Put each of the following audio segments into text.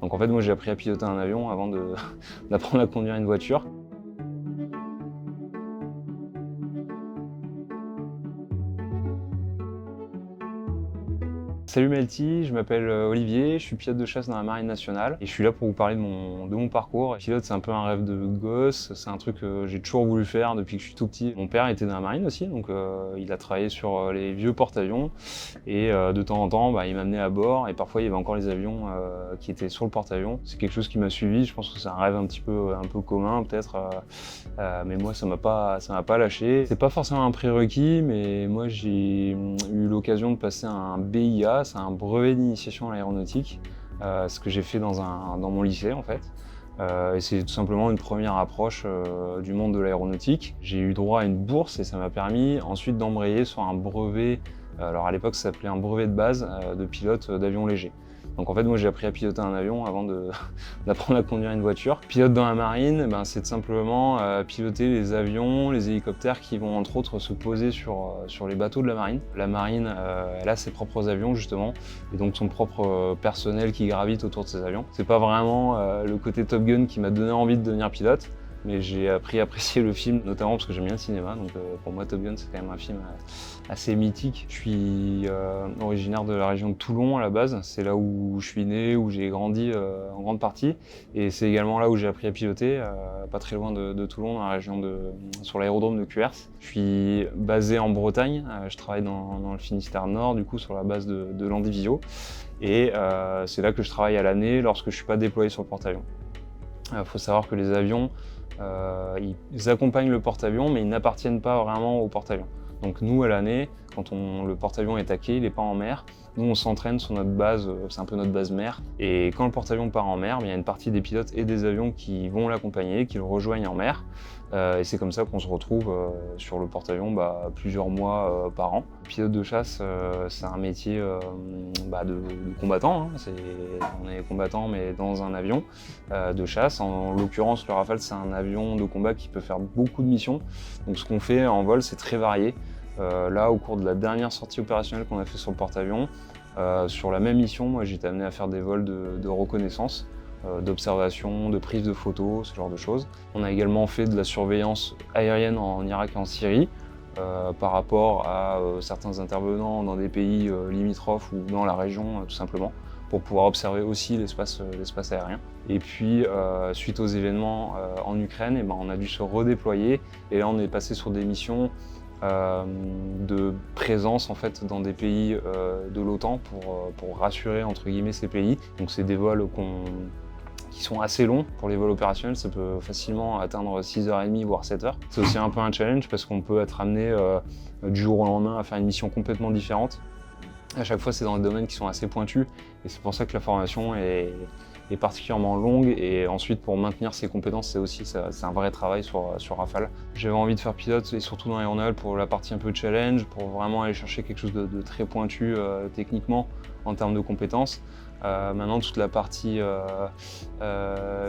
Donc en fait, moi j'ai appris à piloter un avion avant d'apprendre à conduire une voiture. Salut Melty, je m'appelle Olivier, je suis pilote de chasse dans la Marine nationale et je suis là pour vous parler de mon parcours. Pilote, c'est un peu un rêve de gosse, c'est un truc que j'ai toujours voulu faire depuis que je suis tout petit. Mon père était dans la Marine aussi, donc il a travaillé sur les vieux porte-avions et de temps en temps, il m'amenait à bord et parfois il y avait encore les avions qui étaient sur le porte-avions. C'est quelque chose qui m'a suivi, je pense que c'est un rêve un peu commun peut-être, mais moi ça m'a pas lâché. C'est pas forcément un prérequis, mais moi j'ai eu l'occasion de passer un BIA. C'est un brevet d'initiation à l'aéronautique, ce que j'ai fait dans mon lycée en fait. Et c'est tout simplement une première approche du monde de l'aéronautique. J'ai eu droit à une bourse et ça m'a permis ensuite d'embrayer sur un brevet, alors à l'époque ça s'appelait un brevet de base de pilote d'avion léger. Donc en fait moi j'ai appris à piloter un avion avant d'apprendre à conduire une voiture. Pilote dans la marine, c'est tout simplement piloter les avions, les hélicoptères qui vont entre autres se poser sur les bateaux de la marine. La marine elle a ses propres avions justement et donc son propre personnel qui gravite autour de ces avions. C'est pas vraiment le côté Top Gun qui m'a donné envie de devenir pilote, mais j'ai appris à apprécier le film, notamment parce que j'aime bien le cinéma, donc pour moi Top Gun c'est quand même un film assez mythique. Je suis originaire de la région de Toulon à la base, c'est là où je suis né, où j'ai grandi en grande partie, et c'est également là où j'ai appris à piloter, pas très loin de Toulon, dans la région sur l'aérodrome de Cuers. Je suis basé en Bretagne, je travaille dans le Finistère Nord, du coup sur la base de Landivisiau, et c'est là que je travaille à l'année lorsque je suis pas déployé sur le porte-avions. Faut savoir que les avions, ils accompagnent le porte-avions, mais ils n'appartiennent pas vraiment au porte-avions. Donc nous, à l'année, quand le porte-avions est à quai, il n'est pas en mer, nous on s'entraîne sur notre base, c'est un peu notre base mer. Et quand le porte-avions part en mer, il y a une partie des pilotes et des avions qui vont l'accompagner, qui le rejoignent en mer. Et c'est comme ça qu'on se retrouve sur le porte-avions plusieurs mois par an. Pilote de chasse, c'est un métier de combattant. On est combattant mais dans un avion de chasse. En l'occurrence, le Rafale, c'est un avion de combat qui peut faire beaucoup de missions. Donc ce qu'on fait en vol, c'est très varié. Là, au cours de la dernière sortie opérationnelle qu'on a fait sur le porte-avions, sur la même mission, moi j'ai été amené à faire des vols de reconnaissance, d'observation, de prise de photos, ce genre de choses. On a également fait de la surveillance aérienne en Irak et en Syrie, par rapport à certains intervenants dans des pays limitrophes ou dans la région tout simplement, pour pouvoir observer aussi l'espace aérien. Et puis suite aux événements en Ukraine, on a dû se redéployer et là on est passé sur des missions de présence en fait dans des pays de l'OTAN pour rassurer entre guillemets ces pays. Donc c'est des vols qui sont assez longs. Pour les vols opérationnels, ça peut facilement atteindre 6h30 voire 7h. C'est aussi un peu un challenge parce qu'on peut être amené du jour au lendemain à faire une mission complètement différente. À chaque fois, c'est dans des domaines qui sont assez pointus et c'est pour ça que la formation est particulièrement longue, et ensuite pour maintenir ses compétences, c'est un vrai travail sur Rafale. J'avais envie de faire pilote et surtout dans l'aéronavale pour la partie un peu challenge, pour vraiment aller chercher quelque chose de très pointu techniquement en termes de compétences. Maintenant toute la partie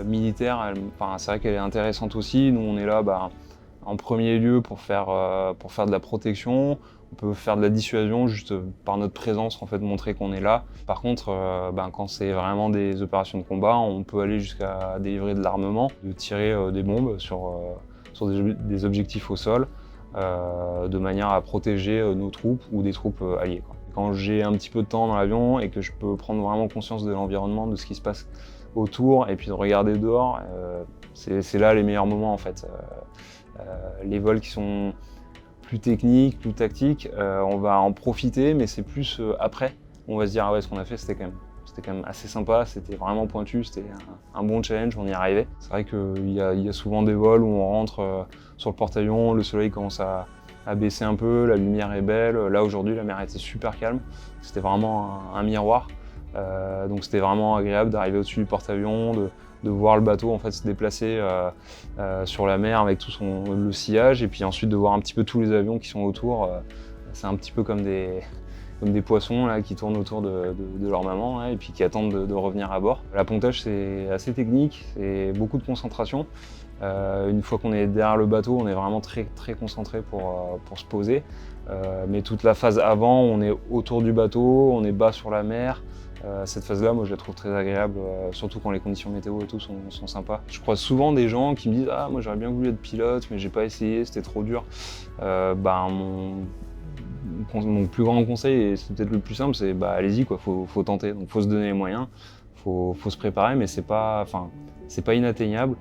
militaire, c'est vrai qu'elle est intéressante aussi. Nous on est là en premier lieu pour faire de la protection. On peut faire de la dissuasion juste par notre présence, en fait, montrer qu'on est là. Par contre, quand c'est vraiment des opérations de combat, on peut aller jusqu'à délivrer de l'armement, de tirer des bombes sur des objectifs au sol, de manière à protéger nos troupes ou des troupes alliées, quoi. Quand j'ai un petit peu de temps dans l'avion et que je peux prendre vraiment conscience de l'environnement, de ce qui se passe autour, et puis de regarder dehors, c'est là les meilleurs moments, en fait. Les vols qui sont plus techniques, plus tactiques, on va en profiter, mais c'est plus après. On va se dire, ah ouais, ce qu'on a fait, c'était quand même assez sympa, c'était vraiment pointu, c'était un bon challenge, on y arrivait. C'est vrai qu'il y a souvent des vols où on rentre sur le porte-avions, le soleil commence à baisser un peu, la lumière est belle. Là aujourd'hui, la mer était super calme, c'était vraiment un miroir. Donc c'était vraiment agréable d'arriver au-dessus du porte-avions, de voir le bateau en fait se déplacer sur la mer avec tout le sillage, et puis ensuite de voir un petit peu tous les avions qui sont autour. C'est un petit peu comme des poissons là, qui tournent autour de leur maman là, et puis qui attendent de revenir à bord. L'appontage c'est assez technique, c'est beaucoup de concentration. Une fois qu'on est derrière le bateau, on est vraiment très, très concentré pour se poser. Mais toute la phase avant, on est autour du bateau, on est bas sur la mer, Cette phase-là, moi, je la trouve très agréable, surtout quand les conditions météo et tout sont sympas. Je croise souvent des gens qui me disent « Ah, moi, j'aurais bien voulu être pilote, mais j'ai pas essayé, c'était trop dur. » Mon plus grand conseil, et c'est peut-être le plus simple, c'est allez-y, quoi, faut tenter. Donc, faut se donner les moyens, faut se préparer, mais c'est pas inatteignable.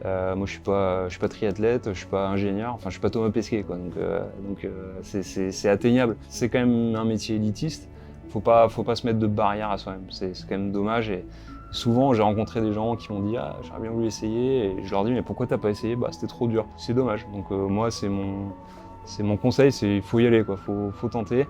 Moi, je suis pas triathlète, je suis pas ingénieur, enfin, je suis pas Thomas Pesquet, quoi. Donc, c'est atteignable. C'est quand même un métier élitiste. Faut pas se mettre de barrière à soi-même. C'est quand même dommage. Et souvent, j'ai rencontré des gens qui m'ont dit « Ah, j'aurais bien voulu essayer », et je leur dis « Mais pourquoi t'as pas essayé ?» C'était trop dur. C'est dommage. Donc, moi, c'est mon conseil, c'est il faut y aller, quoi. Faut tenter.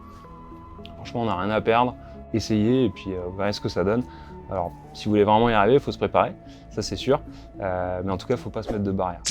Franchement, on n'a rien à perdre. Essayez et puis on verra ce que ça donne. Alors, si vous voulez vraiment y arriver, il faut se préparer, ça c'est sûr. Mais en tout cas, il ne faut pas se mettre de barrière.